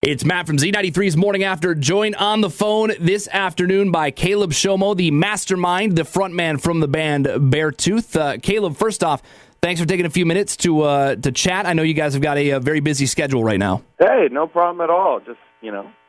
It's Matt from Z93's Morning After, joined on the phone this afternoon by Caleb Shomo, the mastermind, the frontman from the band Beartooth. Caleb, first off, thanks for taking a few minutes to chat. I know you guys have got a very busy schedule right now. Hey, no problem at all. Just,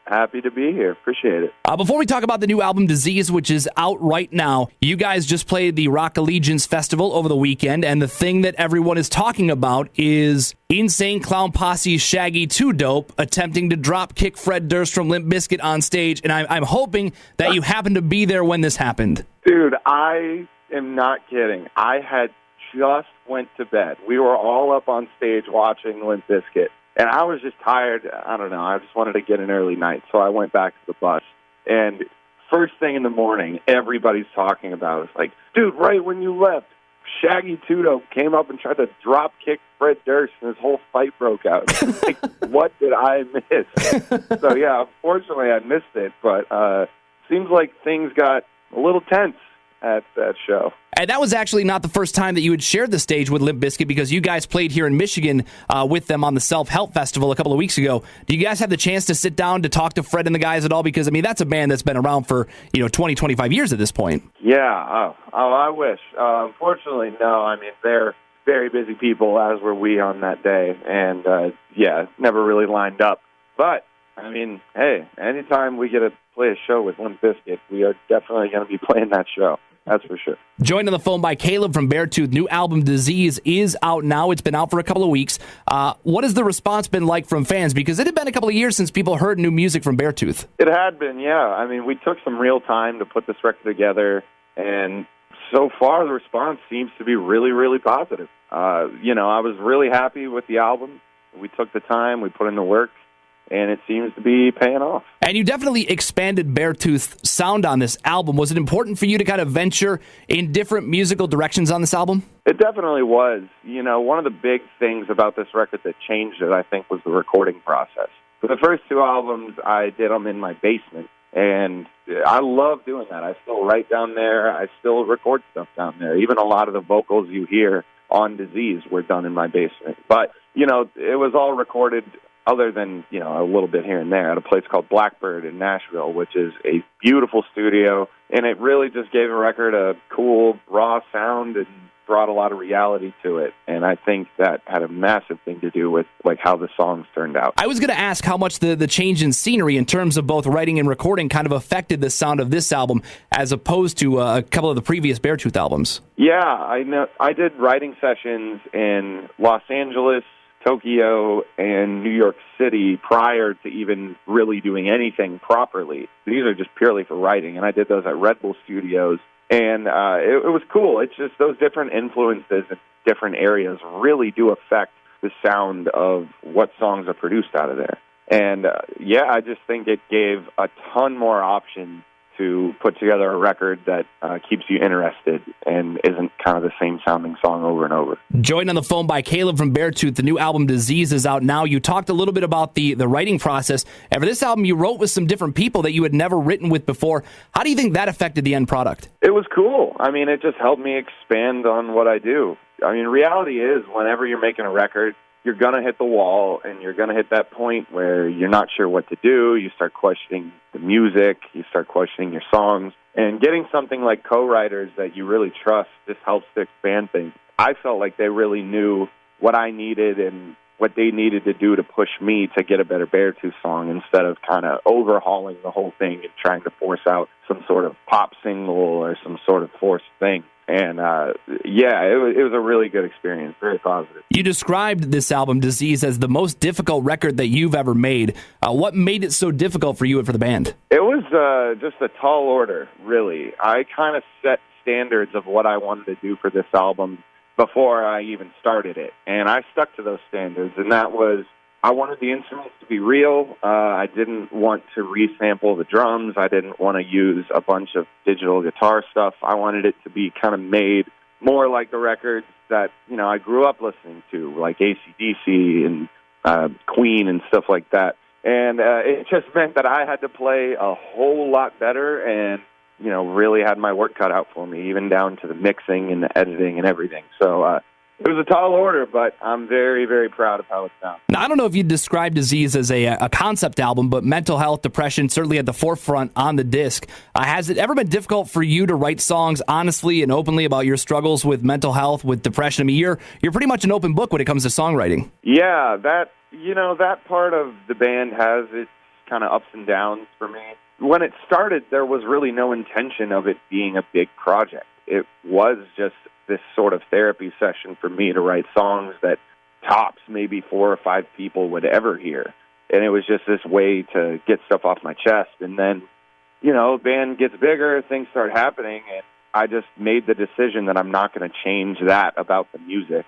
happy to be here. Appreciate it. Before we talk about the new album Disease, which is out right now, you guys just played the Rock Allegiance Festival over the weekend, and the thing that everyone is talking about is Insane Clown Posse's Shaggy 2 Dope attempting to dropkick Fred Durst from Limp Bizkit on stage, and I'm hoping that you happened to be there when this happened. Dude, I am not kidding. I had just went to bed. We were all up on stage watching Limp Bizkit. And I was just tired. I don't know. I just wanted to get an early night. So I went back to the bus. And first thing in the morning, everybody's talking about it. It's like, dude, right when you left, Shaggy 2 Dope came up and tried to drop kick Fred Durst, and his whole fight broke out. Like, what did I miss? So, yeah, unfortunately I missed it. But seems like things got a little tense at that show. And that was actually not the first time that you had shared the stage with Limp Bizkit, because you guys played here in Michigan with them on the Self-Help Festival a couple of weeks ago. Do you guys have the chance to sit down to talk to Fred and the guys at all? Because, that's a band that's been around for, 20, 25 years at this point. Yeah. Oh, I wish. Unfortunately, no. They're very busy people, as were we on that day. And, never really lined up. But, hey, anytime we get to play a show with Limp Bizkit, we are definitely going to be playing that show. That's for sure. Joined on the phone by Caleb from Beartooth. New album Disease is out now. It's been out for a couple of weeks. What has the response been like from fans? Because it had been a couple of years since people heard new music from Beartooth. It had been, yeah. We took some real time to put this record together, and so far the response seems to be really, really positive. I was really happy with the album. We took the time, we put in the work, and it seems to be paying off. And you definitely expanded Beartooth sound on this album. Was it important for you to kind of venture in different musical directions on this album? It definitely was. One of the big things about this record that changed it, I think, was the recording process. For the first two albums, I did them in my basement, and I love doing that. I still write down there. I still record stuff down there. Even a lot of the vocals you hear on Disease were done in my basement. But, it was all recorded other than, a little bit here and there, at a place called Blackbird in Nashville, which is a beautiful studio, and it really just gave a record a cool, raw sound and brought a lot of reality to it, and I think that had a massive thing to do with, how the songs turned out. I was going to ask how much the change in scenery in terms of both writing and recording kind of affected the sound of this album as opposed to a couple of the previous Beartooth albums. Yeah, I know. I did writing sessions in Los Angeles, Tokyo, and New York City prior to even really doing anything properly. These are just purely for writing, and I did those at Red Bull Studios, and it was cool. It's just those different influences in different areas really do affect the sound of what songs are produced out of there. And, I just think it gave a ton more options to put together a record that keeps you interested and isn't kind of the same sounding song over and over. Joined on the phone by Caleb from Beartooth. The new album Disease is out now. You talked a little bit about the writing process. And for this album, you wrote with some different people that you had never written with before. How do you think that affected the end product? It was cool. It just helped me expand on what I do. Reality is, whenever you're making a record, you're going to hit the wall, and you're going to hit that point where you're not sure what to do. You start questioning the music. You start questioning your songs. And getting something like co-writers that you really trust just helps to expand things. I felt like they really knew what I needed and what they needed to do to push me to get a better Beartooth song instead of kind of overhauling the whole thing and trying to force out some sort of pop single or some sort of forced thing. And, it was a really good experience, very positive. You described this album, Disease, as the most difficult record that you've ever made. What made it so difficult for you and for the band? It was just a tall order, really. I kind of set standards of what I wanted to do for this album before I even started it. And I stuck to those standards, and that was, I wanted the instruments to be real. I didn't want to resample the drums. I didn't want to use a bunch of digital guitar stuff. I wanted it to be kind of made more like the records that, I grew up listening to, like AC/DC and Queen and stuff like that. And it just meant that I had to play a whole lot better and, really had my work cut out for me, even down to the mixing and the editing and everything. So It was a tall order, but I'm very, very proud of how it sounds. Now, I don't know if you'd describe Disease as a concept album, but mental health, depression, certainly at the forefront on the disc. Has it ever been difficult for you to write songs honestly and openly about your struggles with mental health, with depression? I mean, you're pretty much an open book when it comes to songwriting. Yeah, that part of the band has its kind of ups and downs for me. When it started, there was really no intention of it being a big project. It was just this sort of therapy session for me to write songs that tops maybe 4 or 5 people would ever hear. And it was just this way to get stuff off my chest. And then, band gets bigger, things start happening, and I just made the decision that I'm not going to change that about the music.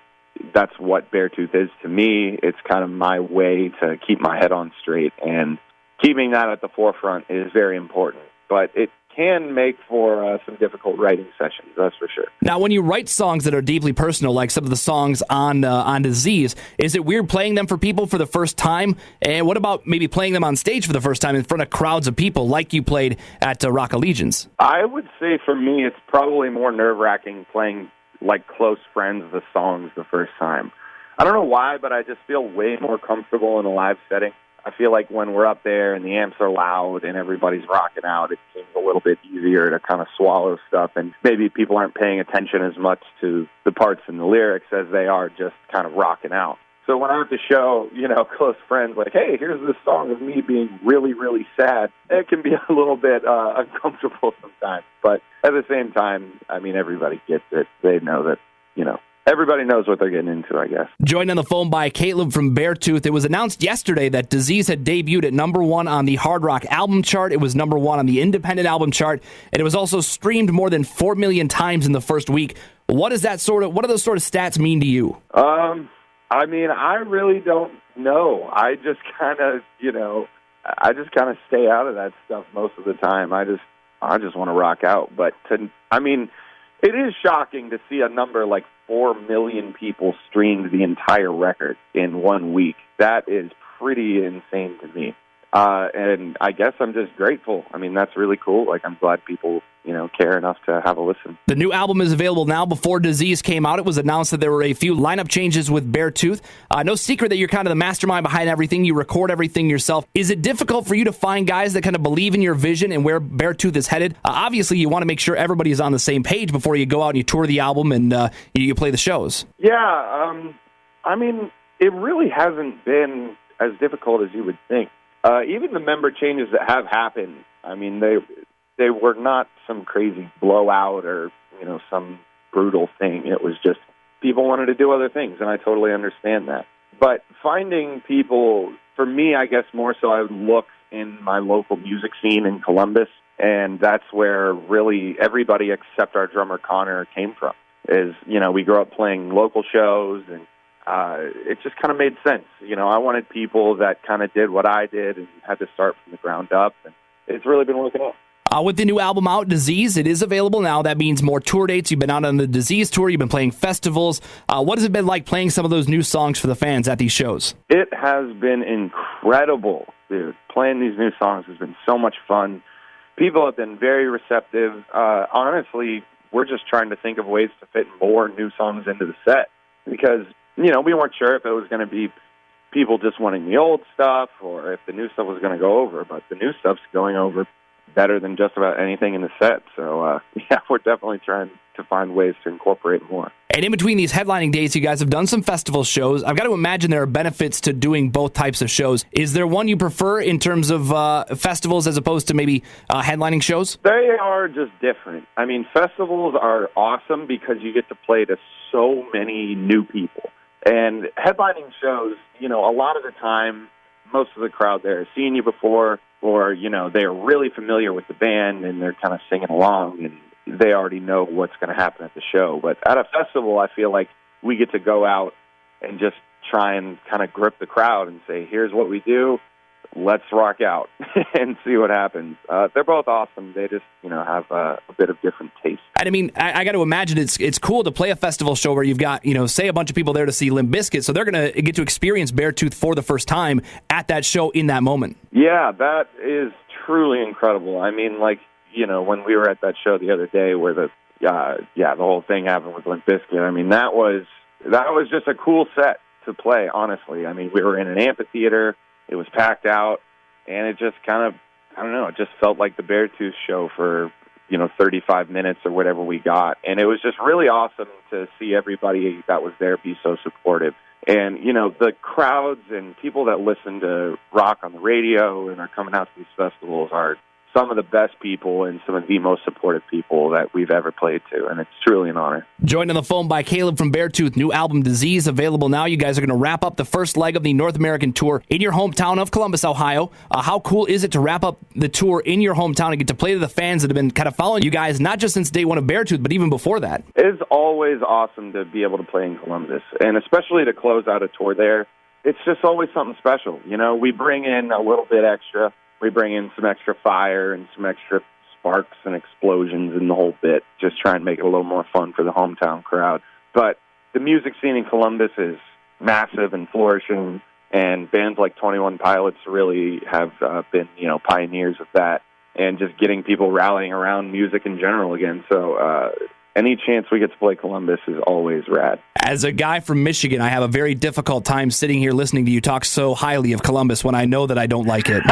That's what Beartooth is to me. It's kind of my way to keep my head on straight, and keeping that at the forefront is very important. But it can make for some difficult writing sessions, that's for sure. Now, when you write songs that are deeply personal, like some of the songs on Disease, is it weird playing them for people for the first time? And what about maybe playing them on stage for the first time in front of crowds of people like you played at Rock Allegiance? I would say for me it's probably more nerve-wracking playing like close friends the songs the first time. I don't know why, but I just feel way more comfortable in a live setting. I feel like when we're up there and the amps are loud and everybody's rocking out, it seems a little bit easier to kind of swallow stuff, and maybe people aren't paying attention as much to the parts in the lyrics as they are just kind of rocking out. So when I have to show, close friends, like, hey, here's this song of me being really, really sad, it can be a little bit uncomfortable sometimes. But at the same time, I mean, everybody gets it. They know that, everybody knows what they're getting into, I guess. Joined on the phone by Caleb from Beartooth. It was announced yesterday that Disease had debuted at #1 on the Hard Rock album chart. It was #1 on the independent album chart, and it was also streamed more than 4 million times in the first week. What do those sort of stats mean to you? I mean, I really don't know. I just kind of, stay out of that stuff most of the time. I just want to rock out. But it is shocking to see a number like 4 million people streamed the entire record in 1 week. That is pretty insane to me. And I guess I'm just grateful. I mean, that's really cool. Like, I'm glad people, care enough to have a listen. The new album is available now. Before Disease came out, it was announced that there were a few lineup changes with Beartooth. No secret that you're kind of the mastermind behind everything. You record everything yourself. Is it difficult for you to find guys that kind of believe in your vision and where Beartooth is headed? Obviously, you want to make sure everybody is on the same page before you go out and you tour the album and you play the shows. Yeah, it really hasn't been as difficult as you would think. Even the member changes that have happened, they were not some crazy blowout or, some brutal thing. It was just people wanted to do other things, and I totally understand that. But finding people, for me, I guess more so I would look in my local music scene in Columbus, and that's where really everybody except our drummer Connor came from. We grew up playing local shows, and it just kind of made sense. I wanted people that kind of did what I did and had to start from the ground up, and it's really been working out. With the new album out, Disease, it is available now. That means more tour dates. You've been out on the Disease tour. You've been playing festivals. What has it been like playing some of those new songs for the fans at these shows? It has been incredible, dude. Playing these new songs has been so much fun. People have been very receptive. Honestly, we're just trying to think of ways to fit more new songs into the set because, we weren't sure if it was going to be people just wanting the old stuff or if the new stuff was going to go over, but the new stuff's going over better than just about anything in the set. So, we're definitely trying to find ways to incorporate more. And in between these headlining dates, you guys have done some festival shows. I've got to imagine there are benefits to doing both types of shows. Is there one you prefer in terms of festivals as opposed to maybe headlining shows? They are just different. Festivals are awesome because you get to play to so many new people. And headlining shows, a lot of the time, most of the crowd there has seen you before, or, they're really familiar with the band and they're kind of singing along and they already know what's going to happen at the show. But at a festival, I feel like we get to go out and just try and kind of grip the crowd and say, here's what we do. Let's rock out and see what happens. They're both awesome. They just, have a bit of different taste. And I got to imagine it's cool to play a festival show where you've got, say a bunch of people there to see Limp Bizkit, so they're going to get to experience Beartooth for the first time at that show in that moment. Yeah, that is truly incredible. When we were at that show the other day where the whole thing happened with Limp Bizkit, that was that was just a cool set to play, honestly. I mean, we were in an amphitheater. It was packed out, and it just kind of, I don't know, it just felt like the Beartooth show for, 35 minutes or whatever we got. And it was just really awesome to see everybody that was there be so supportive. And, the crowds and people that listen to rock on the radio and are coming out to these festivals are some of the best people and some of the most supportive people that we've ever played to, and it's truly an honor. Joined on the phone by Caleb from Beartooth. New album, Disease, available now. You guys are going to wrap up the first leg of the North American tour in your hometown of Columbus, Ohio. How cool is it to wrap up the tour in your hometown and get to play to the fans that have been kind of following you guys, not just since day one of Beartooth, but even before that? It's always awesome to be able to play in Columbus, and especially to close out a tour there. It's just always something special. We bring in a little bit extra. We bring in some extra fire and some extra sparks and explosions and the whole bit, just try and make it a little more fun for the hometown crowd. But the music scene in Columbus is massive and flourishing, and bands like 21 Pilots really have been, pioneers of that, and just getting people rallying around music in general again. So any chance we get to play Columbus is always rad. As a guy from Michigan, I have a very difficult time sitting here listening to you talk so highly of Columbus when I know that I don't like it.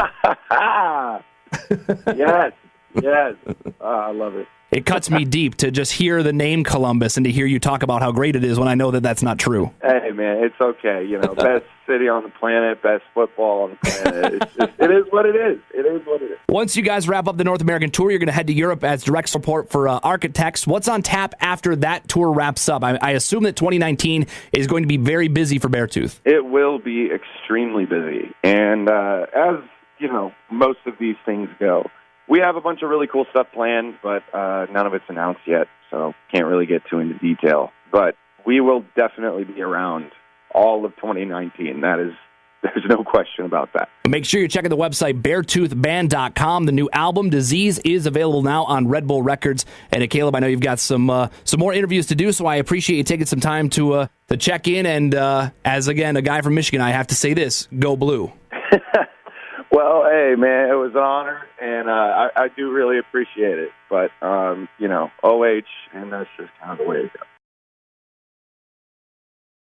Yes. I love it. It cuts me deep to just hear the name Columbus and to hear you talk about how great it is when I know that that's not true. Hey, man, it's okay. Best city on the planet, best football on the planet. It is what it is. It is what it is. Once you guys wrap up the North American tour, you're going to head to Europe as direct support for Architects. What's on tap after that tour wraps up? I assume that 2019 is going to be very busy for Beartooth. It will be extremely busy. And as, most of these things go, we have a bunch of really cool stuff planned, but none of it's announced yet, so can't really get too into detail. But we will definitely be around all of 2019. There's no question about that. Make sure you're checking the website, beartoothband.com. The new album, Disease, is available now on Red Bull Records. And Caleb, I know you've got some more interviews to do, so I appreciate you taking some time to check in. And as, again, a guy from Michigan, I have to say this, go Blue. Well, hey, man, it was an honor, and I do really appreciate it. But, OH, and that's just kind of the way it goes.